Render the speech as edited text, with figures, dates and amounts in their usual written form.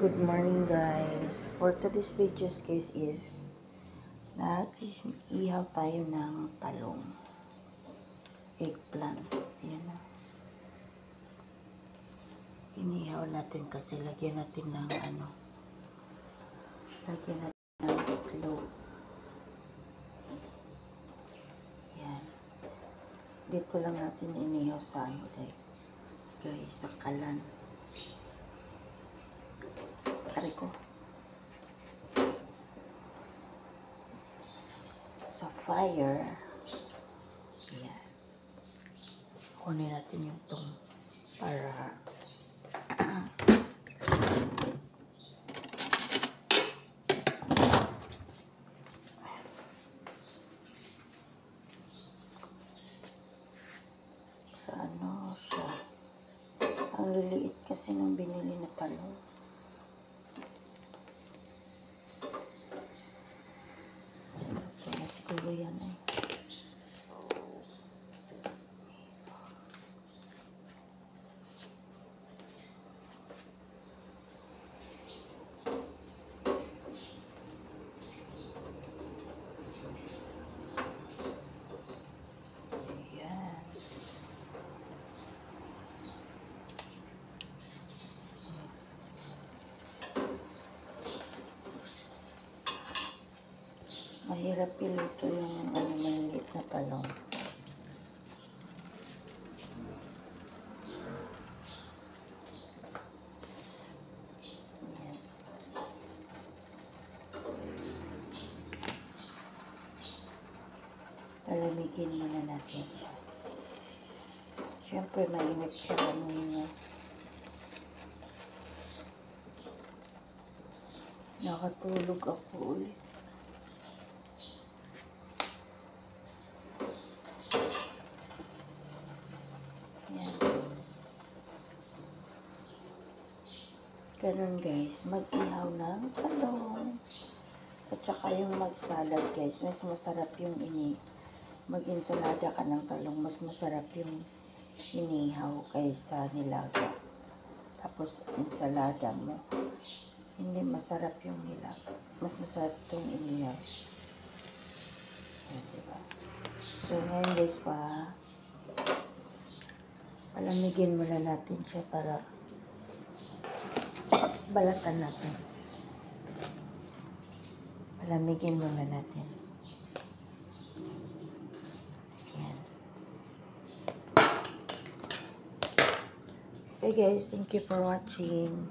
Good morning guys. For today's videos guys is nag-ihaw tayo ng talong, eggplant. Ayan na. Inihaw natin kasi lagyan natin ng lagyan natin ng itlog. Ayan. Dito lang natin inihaw sa guys, sa kalan. Ko sa fire. Ayan. Kunin natin yung tong para sa siya. Ang liliit kasi nung binili na talong. Siguro yan eh. Ayan. Mahirap piluto yung maliliit na talong. Ayan. Lalamigin muna natin siya. Siyempre mainit siya kanina. Nakatulog ako ulit. Ayan. Ganun guys, mag-ihaw ng talong. At saka yung mag-salad guys, mas masarap yung mag-insalada ka ng talong, mas masarap yung inihaw kaysa nilaga. Tapos insalada mo, hindi masarap yung nilaga. Mas masarap itong inihaw. Ayan, diba? So ngayon guys palamigin muna natin siya para balatan natin. Palamigin muna natin. Ayan. Okay guys, thank you for watching.